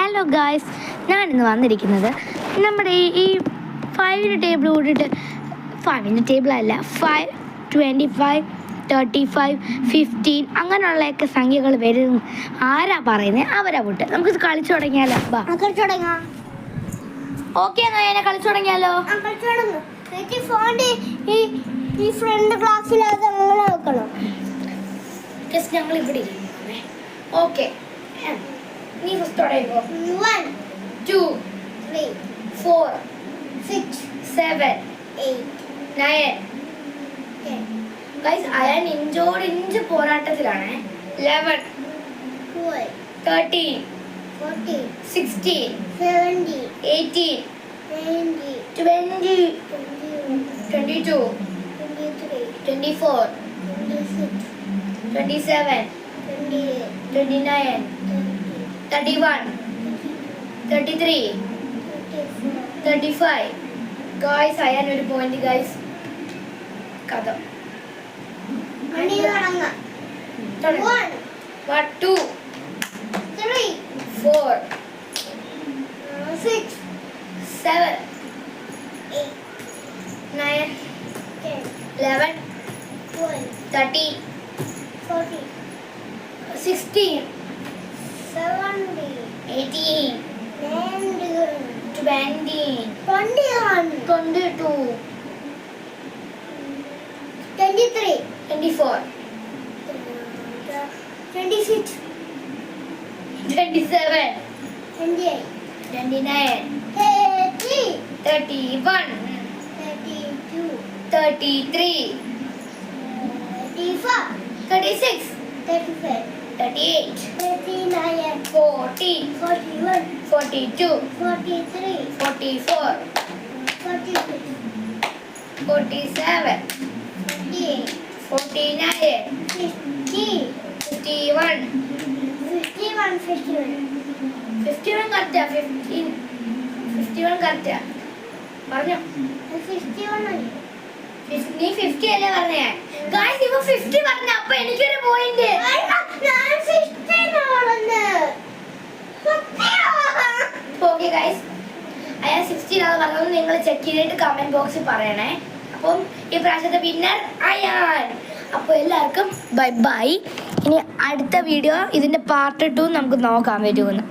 Hello guys, ഞാനിന്ന് വന്നിരിക്കുന്നത് നമ്മുടെ ഈ 5 ടേബിൾ കൂടിയിട്ട് 5 ടേബിളല്ല 5, 25, 35, 15 അങ്ങനെയുള്ളതൊക്കെ സംഖ്യകൾ വരും. ആരാ പറയുന്നത് അവരാ വിട്ട്. നമുക്കിത് കളിച്ചു തുടങ്ങിയാലോ? ഓക്കെ എന്നാ ഞാൻ കളിച്ചു തുടങ്ങിയാലോ? ഞങ്ങൾ ഇവിടെ ഓക്കെ. നീ ഫസ്റ്റ് തുടങ്ങിക്കോ. 1 2 3 4 6 7 8 9. 10 guys, Ayan inch പോരാട്ടത്തിലാണ്. 11 12 13 14 16 17 18 19 20 22 23 24 26 27 28 29 31 33 35. Guys, Ayan ഒരു പോയിന്റ്. ഗൈസ്, കഥ 1 2 3 4 6 7 8 9 10 11 12 13 14 16 17 18 19 20 21 22 23 24 26 27 28 29 30 31 32 33 34 36 35 38 39 40 41 42 43 44 46 47 48 49 50 51 51 51 കറക്റ്റാ. 51 കറക്റ്റാ. പറഞ്ഞോ. 61 നീ 50 അല്ലേ പറഞ്ഞേ? ഗായ്സ്, ഇപ്പൊ 50 പറഞ്ഞ. അപ്പൊ എനിക്കൊരു പോയിന്റ്. ഓക്കെ ഗായ്സ്, അയാൾ 60 ആണ് പറഞ്ഞത്. നിങ്ങൾ ചെക്ക് ചെയ്തിട്ട് കമന്റ് ബോക്സിൽ പറയണേ. അപ്പം ഈ പ്രാവശ്യത്തെ വിന്നർ അയാൻ. അപ്പോൾ എല്ലാവർക്കും ബൈ ബൈ. ഇനി അടുത്ത വീഡിയോ ഇതിന്റെ പാർട്ട് 2 നമുക്ക് നോക്കാൻ പറ്റുമെന്ന്.